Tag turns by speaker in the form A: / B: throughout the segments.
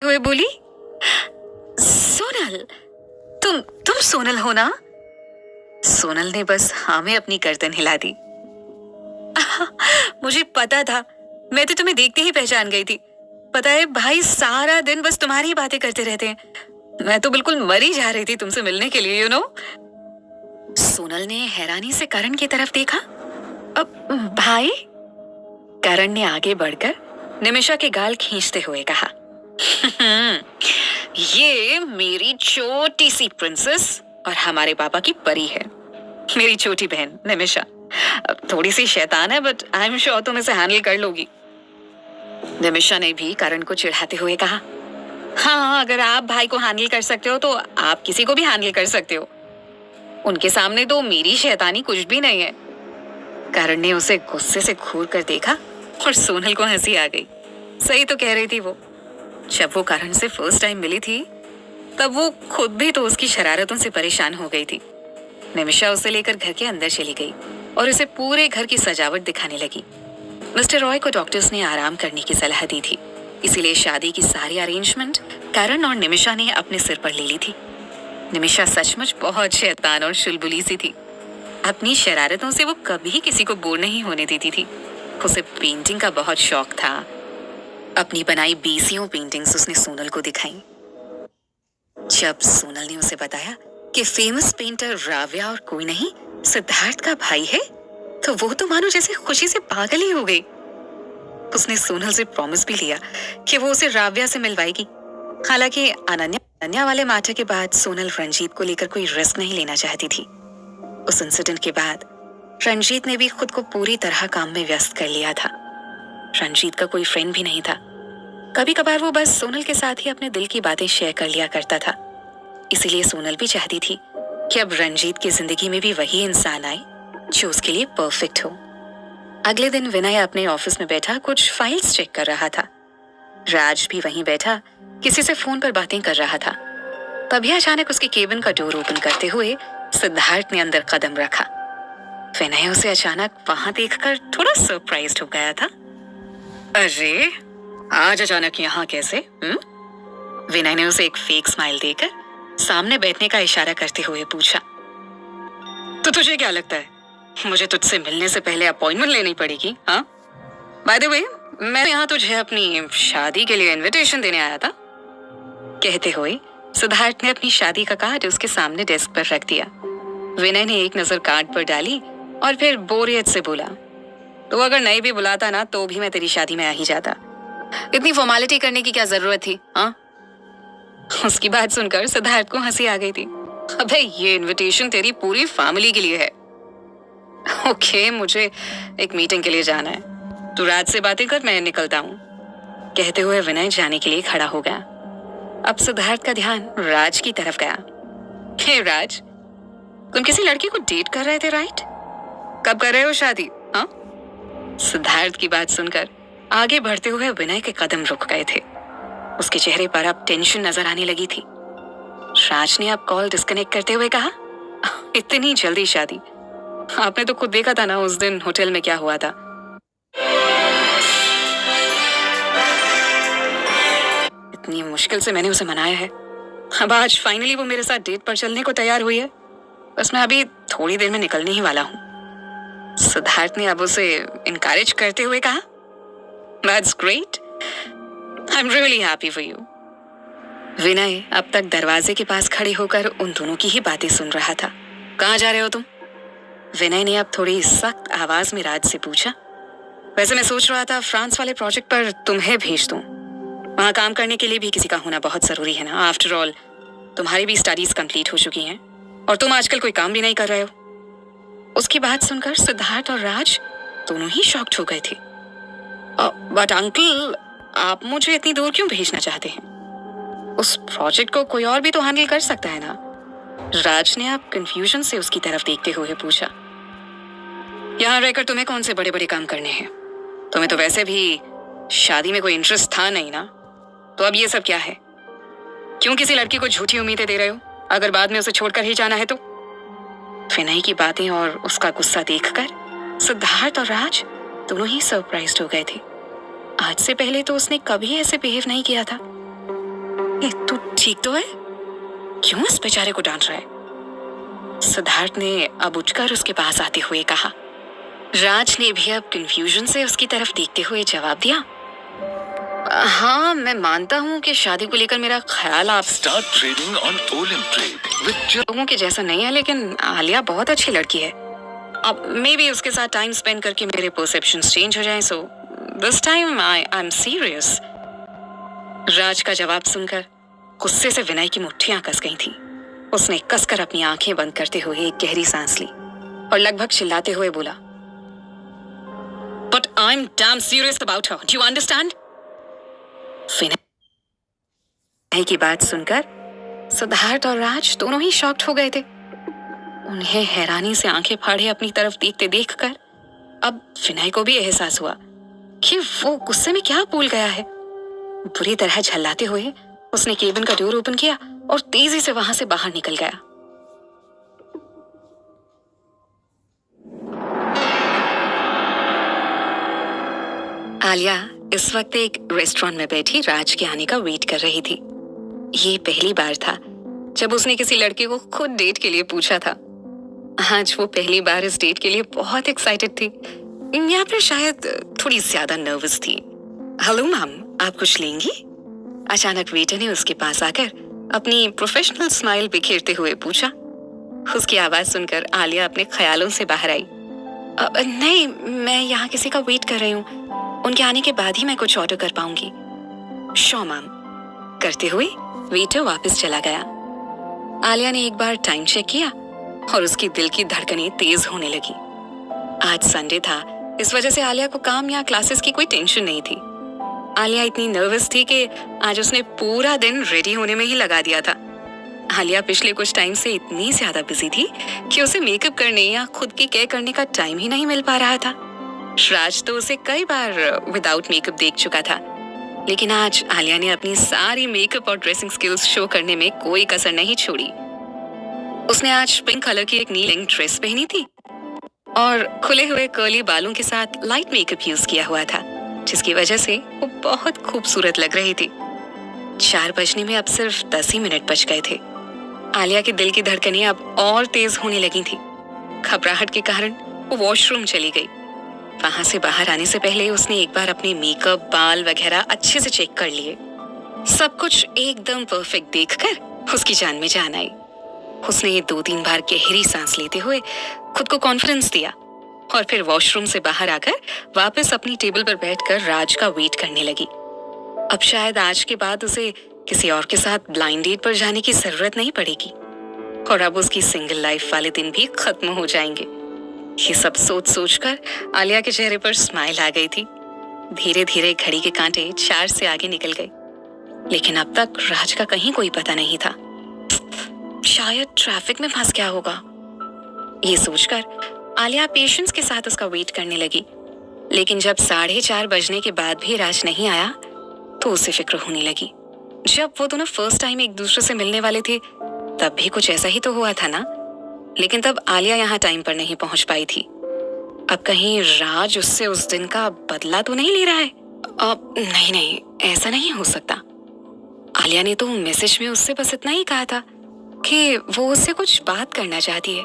A: हुए बोली, सोनल, तुम सोनल हो ना? सोनल ने बस हाँ में अपनी गर्दन हिला दी। मुझे पता था, मैं तो तुम्हें देखते ही पहचान गई थी। पता है भाई सारा दिन बस तुम्हारी ही बातें करते रहते हैं। मैं तो बिल्कुल मरी जा रही थी तुमसे मिलने के लिए, सोनल ने हैरानी से करण की तरफ देखा। अब भाई? करण ने आगे बढ़कर निमिषा के गाल खींचते हुए कहा, ये मेरी छोटी सी प्रिंसेस और हमारे पापा की परी है, मेरी छोटी बहन निमिषा। थोड़ी सी शैतान है बट आई एम श्योर तुम इसे हैंडल कर लोगी। निमिषा ने भी करण को चिढ़ाते हुए कहा, हाँ, अगर आप भाई को हैंडल कर सकते हो तो आप किसी को भी हैंडल कर सकते हो। उनके सामने तो मेरी शैतानी कुछ भी नहीं है। करण ने उसे गुस्से से घूर कर देखा और सोनल को हंसी आ गई। सही तो कह रही थी वो। जब वो करण से फर्स्ट टाइम मिली थी तब वो खुद भी तो उसकी शरारतों से परेशान हो गई थी। निमिषा उसे लेकर घर के अंदर चली गई और उसे पूरे घर की सजावट दिखाने लगी। मिस्टर रॉय को डॉक्टर्स ने आराम करने की सलाह दी थी, इसीलिए शादी की सारी अरेंजमेंट करण और निमिषा ने अपने सिर पर ले ली थी। निमिषा सचमुच बहुत शैतान और चुलबुली सी थी। अपनी शरारतों से वो कभी किसी को बोर नहीं होने देती थी। उसे पेंटिंग का बहुत शौक था। अपनी बनाई 20 पेंटिंग्स उसने सोनल को दिखाई। जब सोनल ने उसे बताया कि फेमस पेंटर राव्या और कोई नहीं सिद्धार्थ का भाई है, तो वो तो मानो जैसे खुशी से पागल ही हो गई। उसने सोनल से प्रॉमिस भी लिया कि वो उसे राव्या से मिलवाएगी। हालांकि अनन्या वाले मैटर के बाद सोनल रंजीत को लेकर कोई रिस्क नहीं लेना चाहती थी। उस इंसिडेंट के बाद रंजीत ने भी खुद को पूरी तरह काम में व्यस्त कर लिया था। रंजीत का कोई फ्रेंड भी नहीं था। कभी कभार वो बस सोनल के साथ ही अपने दिल की बातें शेयर कर लिया करता था। इसीलिए सोनल भी चाहती थी कि अब रंजीत की जिंदगी में भी वही इंसान आए जो उसके लिए परफेक्ट हो। अगले दिन विनय अपने ऑफिस में बैठा कुछ फाइल्स चेक कर रहा था। राज भी वहीं बैठा किसी से फोन पर बातें कर रहा था। तभी अचानक उसके केबिन का डोर ओपन करते हुए सिद्धार्थ ने अंदर कदम रखा। विनय उसे अचानक वहां देखकर थोड़ा सरप्राइज्ड हो गया था। अरे, आज अचानक यहाँ कैसे? विनय ने उसे एक फेक स्माइल देकर सामने बैठने का इशारा करते हुए पूछा, तो तुझे क्या लगता है मुझे तुझसे मिलने से पहले अपॉइंटमेंट लेनी पड़ेगी? हाँ, बाय द वे, मैं यहाँ तुझे अपनी शादी के लिए इनविटेशन देने आया था। कहते हुए सिद्धार्थ ने अपनी शादी का कार्ड उसके सामने डेस्क पर रख दिया। विनय ने एक नजर कार्ड पर डाली और फिर बोरियत से बोला, तो अगर नहीं भी बुलाता ना तो भी मैं तेरी शादी में आ ही जाता। इतनी फॉर्मेलिटी करने की क्या जरूरत थी? हाँ? उसकी बात सुनकर सिद्धार्थ को हंसी आ गई थी। अबे, ये इनविटेशन तेरी पूरी फैमिली के लिए है। ओके, मुझे एक मीटिंग के लिए जाना है। तू राज से बातें कर, मैं निकलता हूँ। कहते हुए विनय जाने के लिए खड़ा हो गया। अब सिद्धार्थ का ध्यान राज की तरफ गया। हे राज, तुम किसी लड़की को डेट कर रहे थे, राइट? कब कर रहे हो शादी? हाँ? सिद्धार्थ की बात सुनकर आगे बढ़ते हुए विनय के कदम रुक गए थे। उसके चेहरे पर अब टेंशन नजर आने लगी थी। राज ने अब कॉल डिस्कनेक्ट करते हुए कहा, इतनी जल्दी शादी? आपने तो खुद देखा था ना उस दिन होटल में क्या हुआ था। इतनी मुश्किल से मैंने उसे मनाया है। अब आज फाइनली वो मेरे साथ डेट पर चलने को तैयार हुई है। बस मैं अभी थोड़ी देर में निकलने ही वाला हूँ। सिद्धार्थ ने अब उसे इनकरेज करते हुए कहा, That's great. I'm really happy for you. विनय अब तक दरवाजे के पास खड़े होकर उन दोनों की ही बातें सुन रहा था। कहाँ जा रहे हो तुम? विनय ने अब थोड़ी सख्त आवाज में राज से पूछा। वैसे मैं सोच रहा था फ्रांस वाले प्रोजेक्ट पर तुम्हें भेज दूं। वहां काम करने के लिए भी किसी का होना बहुत जरूरी है ना। आफ्टर ऑल तुम्हारी भी स्टडीज कंप्लीट हो चुकी हैं और तुम आजकल कोई काम भी नहीं कर रहे हो। उसकी बात सुनकर सिद्धार्थ और राज दोनों ही शॉक्ड हो गए थे। बट अंकल, आप मुझे इतनी दूर क्यों भेजना चाहते हैं? उस प्रोजेक्ट को कोई और भी तो हैंडल कर सकता है ना। राज ने अब कंफ्यूजन से उसकी तरफ देखते हुए पूछा। यहाँ रहकर तुम्हें कौन से बड़े बड़े काम करने हैं? तुम्हें तो वैसे भी शादी में कोई इंटरेस्ट था नहीं ना, तो अब ये सब क्या है? क्यों किसी लड़की को झूठी उम्मीदें दे रहे हो अगर बाद में उसे छोड़कर ही जाना है तो? विनय की बातें और उसका गुस्सा देखकर सिद्धार्थ और राज दोनों ही सरप्राइज्ड हो गए थे। आज से पहले तो उसने कभी ऐसे बिहेव नहीं किया था। तू ठीक तो है? क्यों इस बेचारे को डांट रहा है? सिद्धार्थ ने अब उठकर उसके पास आते हुए कहा। राज ने भी अब कंफ्यूजन से उसकी तरफ देखते हुए जवाब दिया, हाँ मैं मानता हूँ कि शादी को लेकर मेरा ख्याल आप
B: start trading on Olymp trade with
A: लोगों के जैसा नहीं है, लेकिन आलिया बहुत अच्छी लड़की है। अब मे बी उसके साथ टाइम स्पेंड करके मेरे परसेप्शंस चेंज हो जाएं, so this time I am serious. Raj का जवाब सुनकर गुस्से से विनय की मुट्ठियां कस गई थी। उसने कसकर अपनी आंखें बंद करते हुए एक गहरी सांस ली और लगभग चिल्लाते हुए बोला, but I am damn serious about her, do you understand? Vinay की बात सुनकर सिद्धार्थ और राज दोनों ही शॉक्ड हो गए थे। उन्हें हैरानी से आंखें फाड़े अपनी तरफ देखते देखकर अब विनय को भी एहसास हुआ कि वो गुस्से में क्या भूल गया है। बुरी तरह झल्लाते हुए उसने केबिन का डोर ओपन किया और तेजी से वहां से बाहर निकल गया। आलिया इस वक्त एक रेस्टोरेंट में बैठी राज के आने का वेट कर रही थी। ये पहली बार था जब उसने किसी लड़के को खुद डेट के लिए पूछा था। आज वो पहली बार इस डेट के लिए बहुत एक्साइटेड थी, या फिर शायद थोड़ी ज्यादा नर्वस थी। हेलो मैम, आप कुछ लेंगी? अचानक वेटर ने उसके पास आकर अपनी प्रोफेशनल स्माइल बिखेरते हुए पूछा। उसकी आवाज सुनकर आलिया अपने ख्यालों से बाहर आई। नहीं, मैं यहाँ किसी का वेट कर रही हूँ, उनके आने के बाद ही मैं कुछ ऑर्डर कर पाऊंगी। श्योर मैम, करते हुए वेटर वापस चला गया। आलिया ने एक बार टाइम चेक किया और उसकी दिल की धड़कनें तेज होने लगी। आज संडे था, इस वजह से आलिया को काम या क्लासेस की कोई टेंशन नहीं थी। आलिया इतनी नर्वस थी कि आज उसने पूरा दिन रेडी होने में ही लगा दिया था। आलिया पिछले कुछ टाइम से इतनी ज्यादा बिजी थी कि उसे मेकअप करने या खुद की केयर करने का टाइम ही नहीं मिल पा रहा था। राज तो उसे कई बार विदाउट मेकअप देख चुका था, लेकिन आज आलिया ने अपनी सारी मेकअप और ड्रेसिंग स्किल्स शो करने में कोई कसर नहीं छोड़ी। उसने आज पिंक कलर की एक नी लेंथ ड्रेस पहनी थी और खुले हुए कर्ली बालों के साथ लाइट मेकअप यूज किया हुआ था, जिसकी वजह से वो बहुत खूबसूरत लग रही थी। 4 बजने में अब सिर्फ 10 ही मिनट बच गए थे। आलिया के दिल की धड़कनें अब और तेज होने लगी थी। घबराहट के कारण वो वॉशरूम चली गई। वहां से बाहर आने से पहले उसने एक बार अपने मेकअप, बाल वगैरह अच्छे से चेक कर लिए। सब कुछ एकदम परफेक्ट देखकर उसकी जान में जान आई। उसने ये 2-3 बार गहरी सांस लेते हुए खुद को कॉन्फिडेंस दिया और फिर वॉशरूम से बाहर आकर वापस अपनी टेबल पर बैठकर राज का वेट करने लगी। अब शायद आज के बाद उसे किसी और के साथ ब्लाइंड डेट पर जाने की जरूरत नहीं पड़ेगी और अब उसकी सिंगल लाइफ वाले दिन भी खत्म हो जाएंगे। ये सब सोच सोचकर आलिया के चेहरे पर स्माइल आ गई थी। धीरे धीरे घड़ी के कांटे 4 से आगे निकल गए, लेकिन अब तक राज का कहीं कोई पता नहीं था। शायद ट्रैफिक में फंस गया होगा। ये सोचकर आलिया पेशेंस के साथ उसका वेट करने लगी, लेकिन जब 4:30 बजने के बाद भी राज नहीं आया तो उसे फिक्र होने लगी। जब वो दोनों फर्स्ट टाइम एक दूसरे से मिलने वाले थे तब भी कुछ ऐसा ही तो हुआ था ना, लेकिन तब आलिया यहाँ टाइम पर नहीं पहुंच पाई थी। अब कहीं राज उससे उस दिन का बदला तो नहीं ले रहा है? अब नहीं, ऐसा नहीं हो सकता। आलिया ने तो मैसेज में उससे बस इतना ही कहा था कि वो उससे कुछ बात करना चाहती है।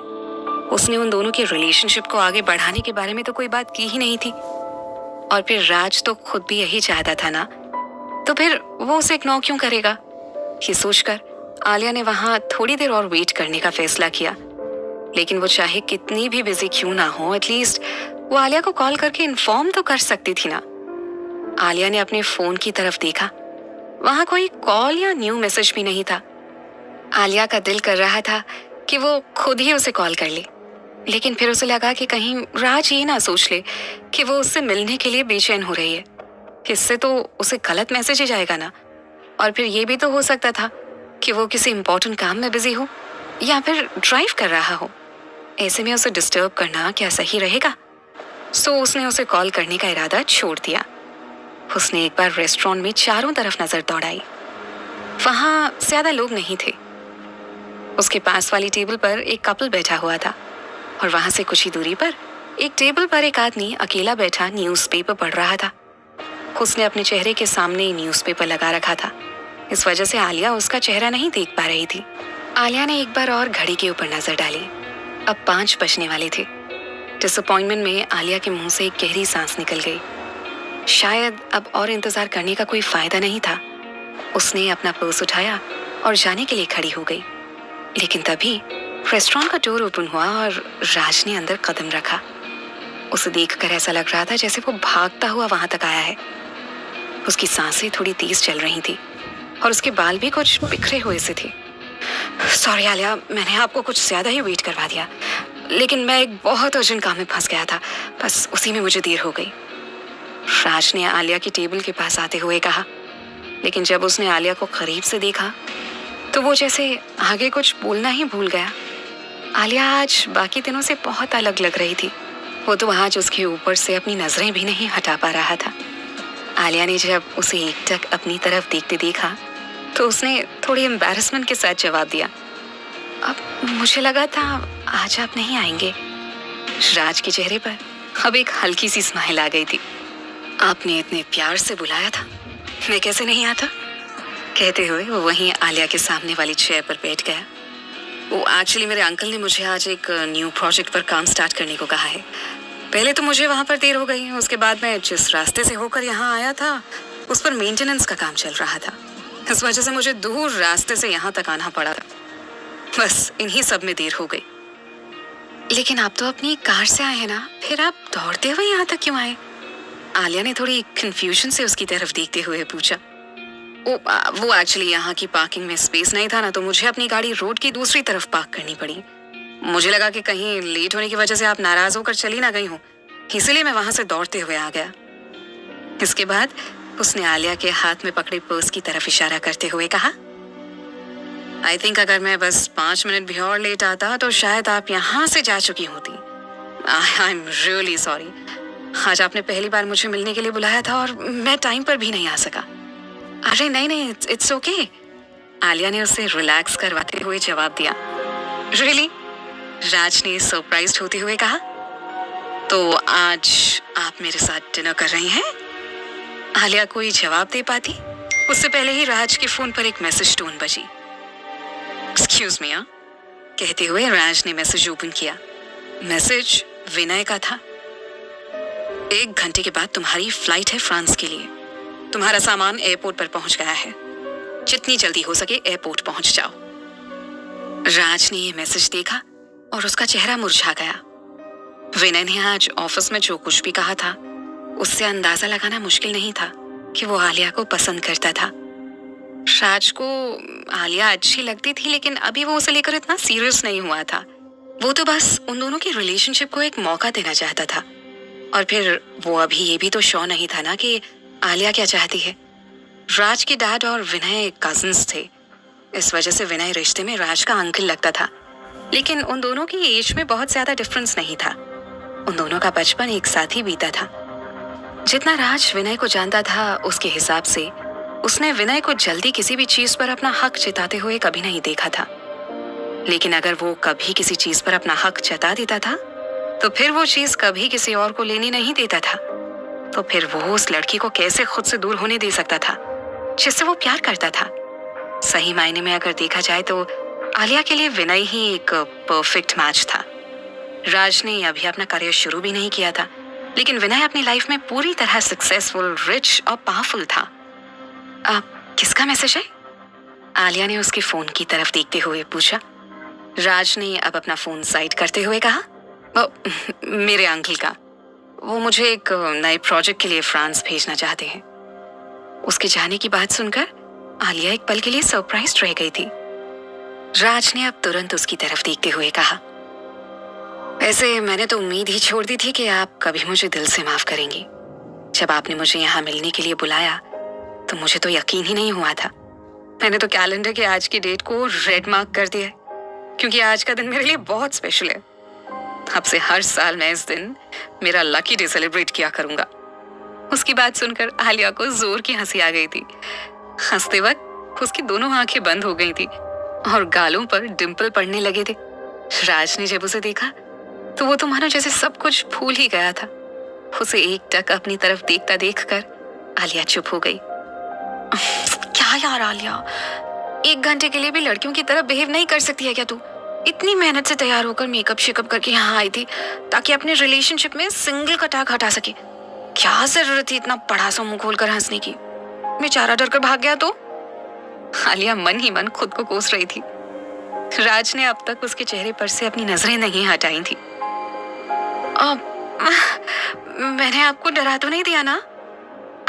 A: उसने उन दोनों के रिलेशनशिप को आगे बढ़ाने के बारे में तो कोई बात की ही नहीं थी। और फिर राज तो खुद भी यही चाहता था ना, तो फिर वो उसे इग्नोर क्यों करेगा? ये सोचकर आलिया ने वहां थोड़ी देर और वेट करने का फैसला किया। लेकिन वो चाहे कितनी भी बिजी क्यों ना हो, एटलीस्ट वो आलिया को कॉल करके इन्फॉर्म तो कर सकती थी ना। आलिया ने अपने फोन की तरफ देखा, वहां कोई कॉल या न्यू मैसेज भी नहीं था। आलिया का दिल कर रहा था कि वो खुद ही उसे कॉल कर ले, लेकिन फिर उसे लगा कि कहीं राज ये ना सोच ले कि वो उससे मिलने के लिए बेचैन हो रही है। इससे तो उसे गलत मैसेज ही जाएगा ना। और फिर ये भी तो हो सकता था कि वो किसी इंपॉर्टेंट काम में बिजी हो या फिर ड्राइव कर रहा हो। ऐसे में उसे डिस्टर्ब करना क्या सही रहेगा? सो उसने उसे कॉल करने का इरादा छोड़ दिया। उसने एक बार रेस्टोरेंट में चारों तरफ नजर दौड़ाई। वहां ज्यादा लोग नहीं थे। उसके पास वाली टेबल पर एक कपल बैठा हुआ था और वहां से कुछ ही दूरी पर एक टेबल पर एक आदमी अकेला बैठा न्यूज़पेपर पढ़ रहा था। उसने अपने चेहरे के सामने न्यूज़पेपर लगा रखा था इस वजह से आलिया उसका चेहरा नहीं देख पा रही थी। आलिया ने एक बार और घड़ी के ऊपर नजर डाली। अब 5 बजने वाले थे। डिसअपॉइंटमेंट में आलिया के मुंह से एक गहरी सांस निकल गई। शायद अब और इंतजार करने का कोई फायदा नहीं था। उसने अपना पर्स उठाया और जाने के लिए खड़ी हो गई। लेकिन तभी रेस्टोरेंट का डोर ओपन हुआ और राज ने अंदर कदम रखा। उसे देखकर ऐसा लग रहा था जैसे वो भागता हुआ वहां तक आया है। उसकी सांसें थोड़ी तेज चल रही थी और उसके बाल भी कुछ बिखरे हुए से थे। सॉरी आलिया, मैंने आपको कुछ ज्यादा ही वेट करवा दिया, लेकिन मैं एक बहुत अर्जेंट काम में फंस गया था, बस उसी में मुझे देर हो गई। राज ने आलिया की टेबल के पास आते हुए कहा। लेकिन जब उसने आलिया को करीब से देखा तो वो जैसे आगे कुछ बोलना ही भूल गया। आलिया आज बाकी दिनों से बहुत अलग लग रही थी। वो तो आज उसके ऊपर से अपनी नजरें भी नहीं हटा पा रहा था। आलिया ने जब उसे एकटक अपनी तरफ देखते देखा तो उसने थोड़ी एम्बैरेसमेंट के साथ जवाब दिया, अब मुझे लगा था आज आप नहीं आएंगे। राज के चेहरे पर अब एक हल्की सी स्माइल आ गई थी। आपने इतने प्यार से बुलाया था, मैं कैसे नहीं आता? कहते हुए वो वहीं आलिया के सामने वाली चेयर पर बैठ गया। वो एक्चुअली मेरे अंकल ने मुझे आज एक न्यू प्रोजेक्ट पर काम स्टार्ट करने को कहा है। पहले तो मुझे वहां पर देर हो गई, उसके बाद मैं जिस रास्ते से होकर यहाँ आया था उस पर मेंटेनेंस का काम चल रहा था। इस वजह से मुझे दूर रास्ते से यहाँ तक आना पड़ा था। बस इन्हीं सब में देर हो गई। लेकिन आप तो अपनी कार से आए हैं ना, फिर आप दौड़ते हुए यहाँ तक क्यों आए? आलिया ने थोड़ी कंफ्यूजन से उसकी तरफ देखते हुए पूछा। वो एक्चुअली यहाँ की पार्किंग में स्पेस नहीं था ना, तो मुझे अपनी गाड़ी रोड की दूसरी तरफ पार्क करनी पड़ी। मुझे लगा कि कहीं लेट होने की वजह से आप नाराज होकर चली ना गई हो, इसीलिए मैं वहां से दौड़ते हुए आ गया। इसके बाद उसने आलिया के हाथ में पकड़े पर्स की तरफ इशारा करते हुए कहा, आई थिंक अगर मैं बस 5 मिनट भी और लेट आता तो शायद आप यहाँ से जा चुकी होती। I am really sorry. आज आपने पहली बार मुझे मिलने के लिए बुलाया था और मैं टाइम पर भी नहीं आ सका। अरे नहीं, इट्स ओके। आलिया ने उसे रिलैक्स करवाते हुए जवाब दिया। रियली? राज ने सरप्राइज्ड होते हुए कहा। तो आज आप मेरे साथ डिनर कर रही हैं? आलिया कोई जवाब दे पाती उससे पहले ही राज के फोन पर एक मैसेज टोन बजी। एक्सक्यूज मी, कहते हुए राज ने मैसेज ओपन किया। मैसेज विनय का था। 1 घंटे के बाद तुम्हारी फ्लाइट है फ्रांस के लिए। तुम्हारा सामान एयरपोर्ट पर पहुंच गया है। जितनी जल्दी हो सके एयरपोर्ट पहुंच जाओ। राज ने यह मैसेज देखा और उसका चेहरा मुरझा गया। विनय ने आज ऑफिस में जो कुछ भी कहा था उससे अंदाजा लगाना मुश्किल नहीं था कि वो आलिया को पसंद करता था। राज को आलिया अच्छी लगती थी, लेकिन अभी वो उसे लेकर इतना सीरियस नहीं हुआ था। वो तो बस उन दोनों की रिलेशनशिप को एक मौका देना चाहता था। और फिर वो अभी ये भी तो श्योर नहीं था ना कि आलिया क्या चाहती है। राज के डैड और विनय कजिन्स थे, इस वजह से विनय रिश्ते में राज का अंकल लगता था। लेकिन उन दोनों की एज में बहुत ज्यादा डिफरेंस नहीं था। उन दोनों का बचपन एक साथ ही बीता था। जितना राज विनय को जानता था उसके हिसाब से उसने विनय को जल्दी किसी भी चीज पर अपना हक जताते हुए कभी नहीं देखा था। लेकिन अगर वो कभी किसी चीज पर अपना हक जता देता था तो फिर वो चीज कभी किसी और को लेने नहीं देता था। तो फिर वो उस लड़की को कैसे खुद से दूर होने दे सकता था जिससे वो प्यार करता था। सही मायने में अगर देखा जाए तो आलिया के लिए विनय ही एक परफेक्ट मैच था। राज ने अभी अपना करियर शुरू भी नहीं किया था, लेकिन विनय अपनी लाइफ में पूरी तरह सक्सेसफुल, रिच और पावरफुल था। किसका मैसेज है? आलिया ने उसके फोन की तरफ देखते हुए पूछा। राज ने अब अपना फोन साइड करते हुए कहा, मेरे अंकल का। वो मुझे एक नए प्रोजेक्ट के लिए फ्रांस भेजना चाहते हैं। उसके जाने की बात सुनकर आलिया एक पल के लिए सरप्राइज्ड रह गई थी। राज ने अब तुरंत उसकी तरफ देखते हुए कहा, वैसे मैंने तो उम्मीद ही छोड़ दी थी कि आप कभी मुझे दिल से माफ करेंगी। जब आपने मुझे यहाँ मिलने के लिए बुलाया तो मुझे तो यकीन ही नहीं हुआ था। मैंने तो कैलेंडर के आज की डेट को रेड मार्क कर दिया है, क्योंकि आज का दिन मेरे लिए बहुत स्पेशल है। अब से हर साल मैं इस दिन मेरा लकी डे सेलिब्रेट किया करूंगा। उसकी बात सुनकर आलिया को जोर की हंसी आ गई थी। हंसते वक्त उसकी दोनों आंखें बंद हो गई थी और गालों पर डिंपल पड़ने लगे थे। राज ने जब उसे देखा तो वो तो मानो जैसे सब कुछ भूल ही गया था। उसे एक टक अपनी तरफ देखता देखकर आलिया चुप हो गई। क्या क्या यार आलिया, 1 घंटे के लिए भी लड़कियों की तरह बिहेव नहीं कर सकती है क्या तू? इतनी मेहनत से तैयार होकर मेकअप शेकअप करके यहाँ आई थी ताकि अपने रिलेशनशिप में सिंगल कटाक हटा सके। क्या जरूरत थी इतना बड़ा सा मुंह खोलकर हंसने की? बेचारा डर कर भाग गया तो? आलिया मन ही मन खुद को कोस रही थी। राज ने अब तक उसके चेहरे पर से अपनी नजरें नहीं हटाई थी। मैंने आपको डरा तो नहीं दिया ना?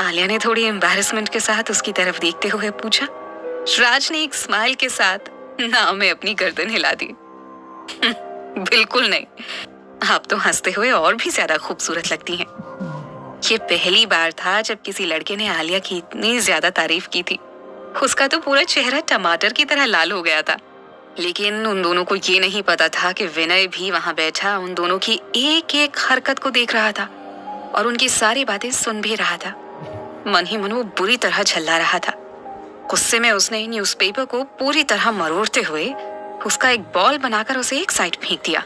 A: आलिया ने थोड़ी एम्बैरेसमेंट के साथ उसकी तरफ देखते हुए पूछा। राज ने एक स्माइल के साथ ना में अपनी गर्दन हिला दी। बिल्कुल नहीं, आप तो हंसते हुए और भी ज्यादा खूबसूरत लगती हैं। ये पहली बार था जब किसी लड़के ने आलिया की इतनी ज्यादा तारीफ की थी। उसका तो पूरा चेहरा टमाटर की तरह लाल हो गया था। लेकिन उन दोनों को ये नहीं पता था कि विनय भी वहां बैठा उन दोनों की एक एक हरकत को देख रहा था और उनकी सारी बातें सुन भी रहा था। मन ही मन वो बुरी तरह झल्ला रहा था। गुस्से में उसने न्यूज़पेपर को पूरी तरह मरोड़ते हुए उसका एक बॉल बनाकर उसे एक साइड फेंक दिया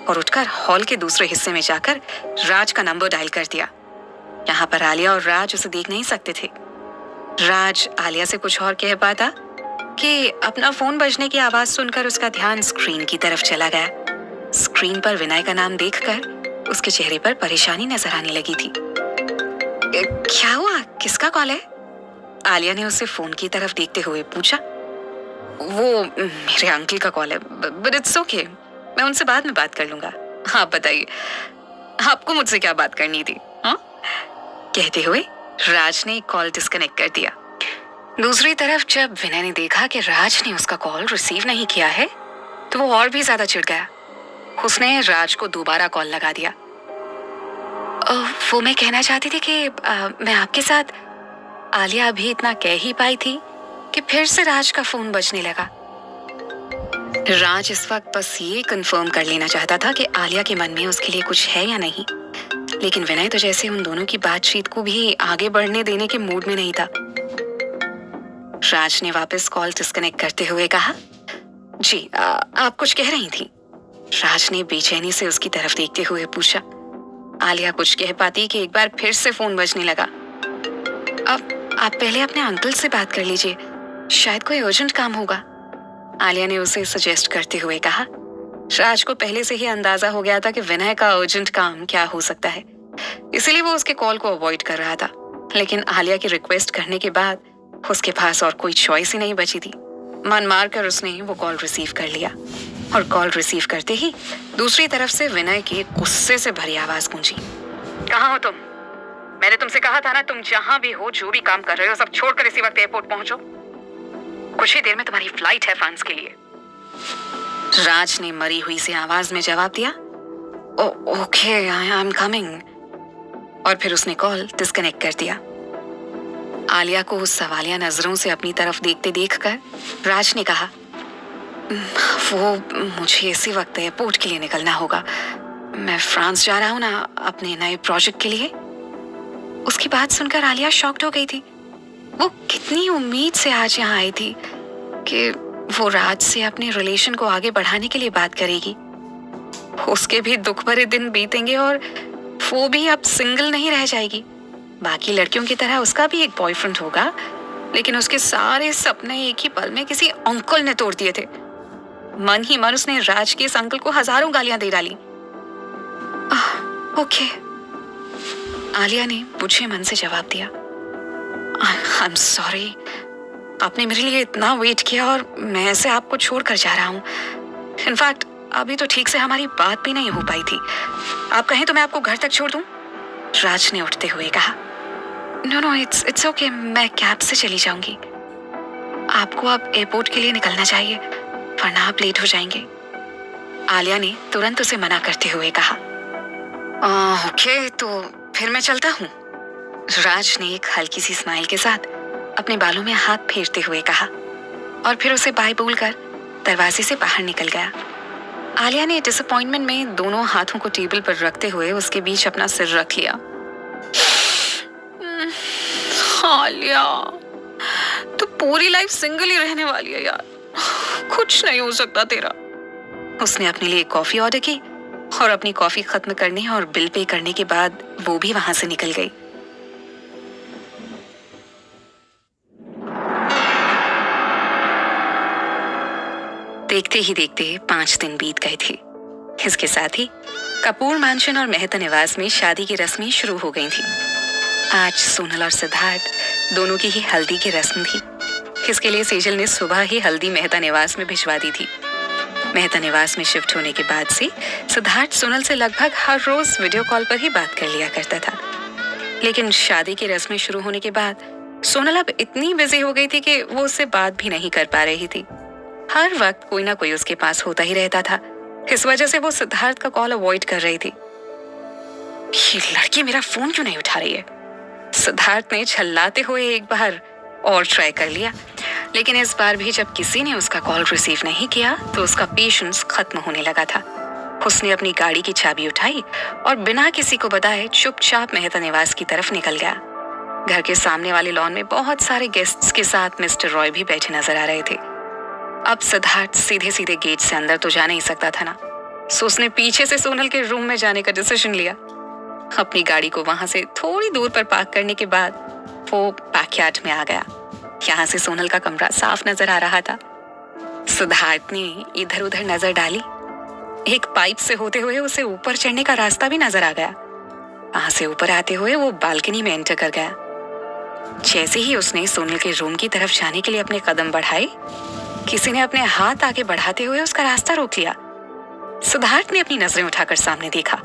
A: और उठकर हॉल के दूसरे हिस्से में जाकर राज का नंबर डायल कर दिया। यहाँ पर आलिया और राज उसे देख नहीं सकते थे। राज आलिया से कुछ और कह पाता कि अपना फोन बजने की आवाज सुनकर उसका ध्यान स्क्रीन की तरफ चला गया। स्क्रीन पर विनय का नाम देखकर उसके चेहरे पर परेशानी नजर आने लगी थी। क्या हुआ, किसका कॉल है? आलिया ने उससे फोन की तरफ देखते हुए पूछा। वो मेरे अंकल का कॉल है, बट इट्स ओके, मैं उनसे बाद में बात कर लूंगा। आप बताइए, आपको मुझसे क्या बात करनी थी? हाँ? कहते हुए राज ने कॉल डिस्कनेक्ट कर दिया। दूसरी तरफ जब विनय ने देखा कि राज ने उसका कॉल रिसीव नहीं किया है तो वो और भी ज्यादा चिढ़ गया। उसने राज को दोबारा कॉल लगा दिया। वो मैं कहना चाहती थी कि मैं आपके साथ, आलिया अभी इतना कह ही पाई थी कि फिर से राज का फोन बजने लगा। राज इस वक्त बस ये कंफर्म कर लेना चाहता था कि आलिया के मन में उसके लिए कुछ है या नहीं, लेकिन विनय तो जैसे उन दोनों की बातचीत को भी आगे बढ़ने देने के मूड में नहीं था। राज ने वापस कॉल डिस्कनेक्ट करते हुए कहा, जी आप कुछ कह रही थी? राज ने बेचैनी से उसकी तरफ देखते हुए पूछा। आलिया कुछ कह पाती कि एक बार फिर से फोन बजने लगा। अब आप पहले अपने अंकल से बात कर लीजिए, शायद कोई अर्जेंट काम होगा, आलिया ने उसे सजेस्ट करते हुए कहा। राज को पहले से ही अंदाजा हो गया था कि विनय का अर्जेंट काम क्या हो सकता है, इसीलिए वो उसके कॉल को अवॉइड कर रहा था। लेकिन आलिया की रिक्वेस्ट करने के बाद उसके पास और कोई चॉइस ही नहीं बची थी। मन मार कर उसने वो कॉल रिसीव कर लिया और कॉल रिसीव करते ही दूसरी तरफ से विनय की गुस्से से भरी आवाज गूंजी। कहाँ हो तुम? मैंने तुमसे कहा था ना, तुम जहां भी हो, जो भी काम कर रहे हो, सब छोड़कर इसी वक्त एयरपोर्ट पहुंचो। कुछ ही देर में तुम्हारी फ्लाइट है फ्रांस के लिए। राज ने मरी हुई सी आवाज में जवाब दिया। Okay, I am coming. और फिर उसने कॉल डिस्कनेक्ट कर दिया। आलिया को उस सवालिया नजरों से अपनी तरफ देखते देखकर राज ने कहा, वो मुझे इसी वक्त एयरपोर्ट के लिए निकलना होगा, मैं फ्रांस जा रहा हूँ ना अपने नए प्रोजेक्ट के लिए। उसकी बात सुनकर आलिया शॉक्ड हो गई थी। वो कितनी उम्मीद से आज यहाँ आई थी कि वो राज से अपने रिलेशन को आगे बढ़ाने के लिए बात करेगी। उसके भी दुख भरे दिन बीतेंगे और वो भी अब सिंगल नहीं रह जाएगी। बाकी लड़कियों की तरह उसका भी एक बॉयफ्रेंड होगा, लेकिन उसके सारे सपने एक ही पल में किसी अंकल ने तोड़ दिए थे। मन ही मन उसने राज के इस अंकल को हजारों गालियां दे डाली। ओके, आलिया ने बुझे मन से जवाब दिया। आई एम सॉरी, आपने मेरे लिए इतना वेट किया और मैं ऐसे आपको छोड़कर जा रहा हूँ। इनफैक्ट अभी तो ठीक से हमारी बात भी नहीं हो पाई थी। आप कहें तो मैं आपको घर तक छोड़ दूं? राज ने उठते हुए कहा। नो, इट्स ओके, मैं कैब से चली जाऊंगी। आपको अब एयरपोर्ट के लिए निकलना चाहिए, वरना आप लेट हो जाएंगे, आलिया ने तुरंत उसे मना करते हुए कहा। ओके, तो फिर मैं चलता हूँ, राज ने एक हल्की सी स्माइल के साथ अपने बालों में हाथ फेरते हुए कहा और फिर उसे बाय बोलकर दरवाजे से बाहर निकल गया। आलिया ने डिसअपॉइंटमेंट में दोनों हाथों को टेबल पर रखते हुए उसके बीच अपना सिर रख लिया। आलिया, तू पूरी लाइफ सिंगल ही रहने वाली है यार, कुछ नहीं हो सकता तेरा। उसने अपने लिए कॉफी ऑर्डर की और अपनी कॉफी खत्म करने और बिल पे करने के बाद वो भी वहां से निकल गई। देखते ही देखते 5 दिन बीत गए थे। इसके साथ ही कपूर मैंशन और मेहता निवास में शादी की रस्में शुरू हो गई थी। आज सोनल और सिद्धार्थ दोनों की ही हल्दी की रस्म थी। इसके लिए सेजल ने सुबह ही हल्दी मेहता निवास में भिजवा दी थी। मेहता निवास में शिफ्ट होने के बाद से सिद्धार्थ सोनल से लगभग हर रोज वीडियो कॉल पर ही बात कर लिया करता था। लेकिन शादी की रस्में शुरू होने के बाद सोनल अब इतनी बिजी हो गई थी कि वो उससे बात भी नहीं कर पा रही थी। हर वक्त कोई ना कोई उसके पास होता ही रहता था। इस वजह से वो सिद्धार्थ का कॉल अवॉइड कर रही थी। ये लड़की मेरा फोन क्यों नहीं उठा रही है? सिद्धार्थ ने छल्लाते हुए एक बार और ट्राई कर लिया, लेकिन इस बार भी जब किसी ने उसका कॉल रिसीव नहीं किया तो उसका पेशेंस खत्म होने लगा था। उसने अपनी गाड़ी की चाबी उठाई और बिना किसी को बताए चुपचाप मेहता निवास की तरफ निकल गया। घर के सामने वाले लॉन में बहुत सारे गेस्ट्स के साथ मिस्टर रॉय भी बैठे नजर आ रहे थे। अब सिद्धार्थ सीधे सीधे गेट से अंदर तो जा नहीं सकता था ना, सो उसने पीछे से सोनल के रूम में जाने का डिसीजन लिया। अपनी गाड़ी को वहां से थोड़ी दूर पर पार्क करने के बाद वो बैकयार्ड में आ गया। यहाँ से सोनल का कमरा साफ नजर आ रहा था। सिद्धार्थ ने इधर उधर नजर डाली। एक पाइप से होते हुए उसे ऊपर चढ़ने का रास्ता भी नजर आ गया। वहां से ऊपर आते हुए वो बालकनी में एंटर कर गया। जैसे ही उसने सोनल के रूम की तरफ जाने के लिए अपने कदम बढ़ाए, किसी ने अपने हाथ आगे बढ़ाते हुए उसका रास्ता रोक लिया। सिद्धार्थ ने अपनी नजरें उठाकर सामने देखा।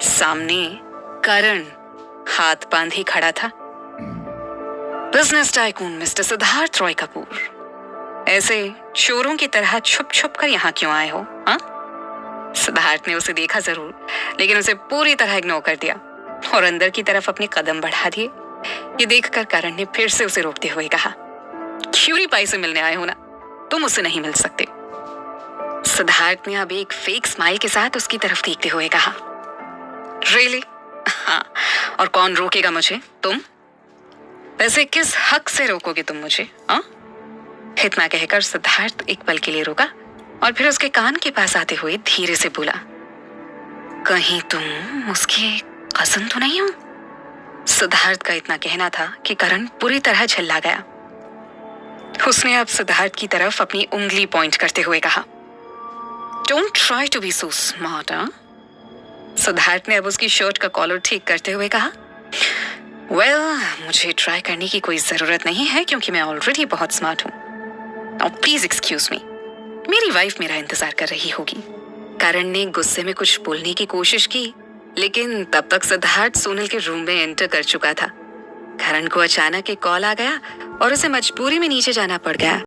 A: सामने करण हाथ बांधे खड़ा था। Business tycoon mister Siddharth Roy Kapoor, ऐसे चोरों की तरह छुप छुप कर यहाँ क्यों आए हो? हाँ? सिद्धार्थ ने उसे देखा जरूर, लेकिन उसे पूरी तरह इग्नोर कर दिया और अंदर की तरफ अपने कदम बढ़ा दिए। ये देखकर करण ने फिर से उसे रोकते हुए कहा, क्यूरी पाई से मिलने आए हो ना, तुम उससे नहीं मिल सकते। सिद्धार्थ ने अब एक फेक स्माइल के साथ उसकी तरफ देखते हुए कहा, रियली? हाँ, और कौन रोकेगा मुझे? तुम? वैसे किस हक से रोकोगे तुम मुझे? हाँ? इतना कहकर सिद्धार्थ एक पल के लिए रुका और फिर उसके कान के पास आते हुए धीरे से बोला, कहीं तुम उसके कजिन तो नहीं हो? सिद्धार्थ का इतना कहना था कि करण पूरी तरह झल्ला गया। उसने अब सिद्धार्थ की तरफ अपनी उंगली पॉइंट करते हुए कहा, don't try to be so smart. Siddharth ने अब उसकी शर्ट का कॉलर ठीक करते हुए कहा, वेल, मुझे ट्राई करने की कोई जरूरत नहीं है क्योंकि मैं ऑलरेडी बहुत स्मार्ट हूँ। नाउ प्लीज एक्सक्यूज मी, मेरी वाइफ मेरा इंतजार कर रही होगी। करण ने गुस्से में कुछ बोलने की कोशिश की, लेकिन तब तक सिद्धार्थ सोनल के रूम में एंटर कर चुका था। करण को अचानक एक कॉल आ गया और उसे मजबूरी में नीचे जाना पड़ गया।